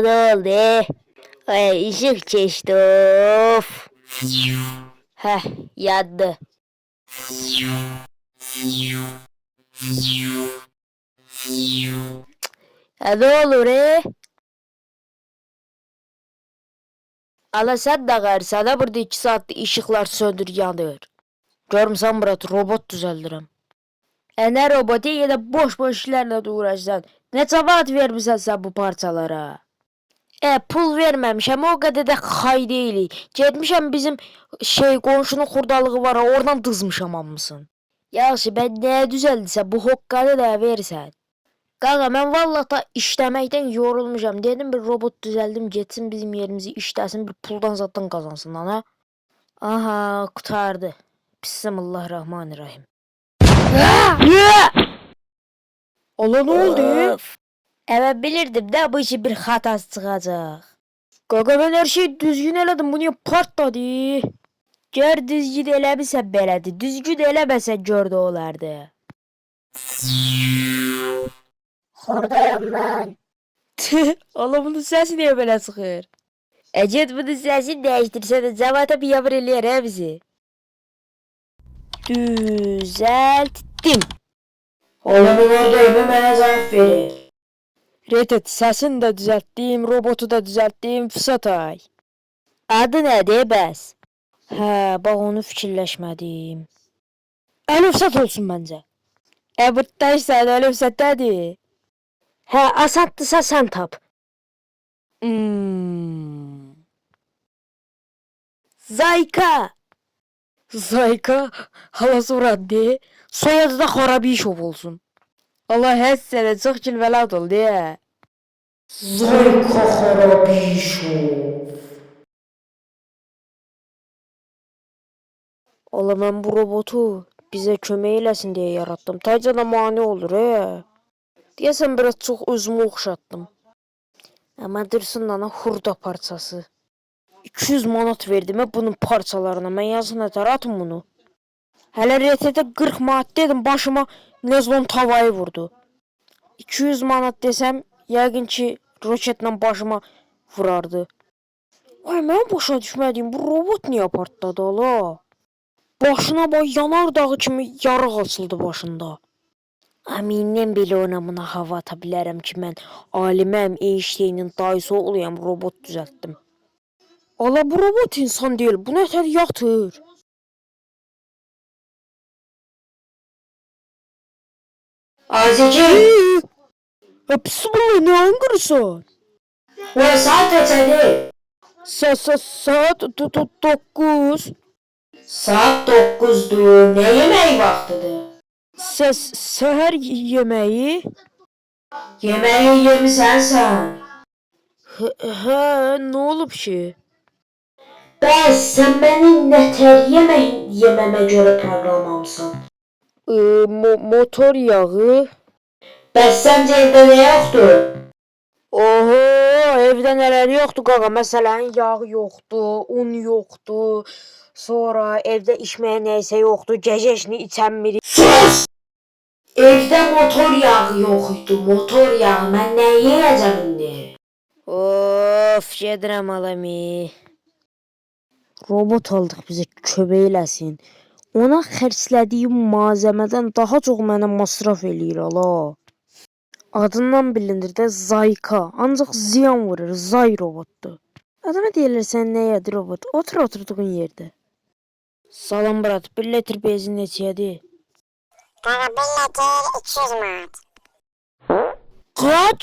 Ne oldu? Ay ışık çeşti of. Heh yandı. Ha ne olur Ala sen de gari sana burada 2 saatlik ışıklar söndür yanıyor. Görmüsən Murat robot düzəldirəm. Ne robotu ya da boş boş işlerle de uğraşsan. Ne cevap vermişsən sen bu parçalara? Pul verməmişəm o kadar da xay deyil. Getmişəm bizim qonşunun xurdalığı var oradan dızmışam hamısın. Yaxşı ben nəyə düzəldirsə bu hoqqadı da versən. Qaqa mən vallahi da işləməkdən yorulmuşam. Dedim bir robot düzəldim getsin bizim yerimizi işləsin bir puldan zaten qazansın ana. Aha qurtardı. Bismillahirrahmanirrahim. Allah ne oldu? Evet bilirdim de bu işin bir hatası çıkacak. Qaqa ben her şeyi düzgün elədim bu niye partladı? Gör düzgün eləmirsən belədir. Düzgün eləməsən gör də olardı. Oradayım lan. Allah bunun sesi niye böyle çıkıyor? Ecet bunun sesini değiştirse de cevata bir yavır eləyər he bizi. Düzelttim. Oğlumun oradayım mənə cevap verir. Redet sesini de düzelttim, robotu da düzelttim, Fısatay. Adı nədir bəs? Hə, bax onu fikirləşmədim. Əlifsat olsun məncə. Buradaysan Əlifsatdadır. Hə, Asaddısa sən tap. Zayka. Zayka halası uğradı. Soyadı da Xarabişov olsun. Allah həssənə çox kilvəlad oldu ya. Zayka Xarabişov. Allah mən bu robotu bizə kömək eləsin deyə yarattım. Tayca da mane olur Deyəsən biraz çox özümü oxşatdım. Amma dursun ana hurda parçası. 200 manat verdim bunun parçalarına. Mən yazın ətər atım bunu. Hələ RT'də 40 manat dedim başıma Nezlon tavayı vurdu. 200 manat desəm yəqin ki roketlə başıma vurardı. Ay mən başa düşmədiyim bu robot niyə partladı ola? Başına bax yanar dağı kimi yarıq açıldı başında. Əminəm belə ona hava ata bilərəm ki mən aliməm Einstein'in dayısı oğluyam robot düzəltdim. Ala bu robot insan deyil bu nətər yatır. Azıcık. Bismillah ne angırsan? Saat kaçadı? Saat 9. Saat 9'dur. Ne yemeği vaktidir? Seher yemeği. Yemeği yemişsən sən. Ne olub ki? Bəs sən məni nətər yemək yeməmə görə proqramlamısan? Motor yağı. Bəs səncə evdə nə yoxdur? Oho, evdə nələr yoxdur qaqa? Məsələn, yağ yoxdur, un yoxdur. Sonra evdə içməyə nəysə yoxdur, gecəşini içənmirik. Sus! Evdə motor yağı yox idi, motor yağı. Mən nə yeyəcəm indi? Of, gedirəm alami. Robot aldıq bizə kömək eləsin. Ona xərclədiyim malzəmədən daha çox mənə masraf eləyir ala. Adından bilinir də Zayka. Ancaq ziyan vurur, Zay robotdur. Adama deyirlər sən nəyədir robot? Otur oturduğun yerdə. Salam Murat, 1 litr benzin neçədir? Qaqa 1 litr 200 manat. Kaç?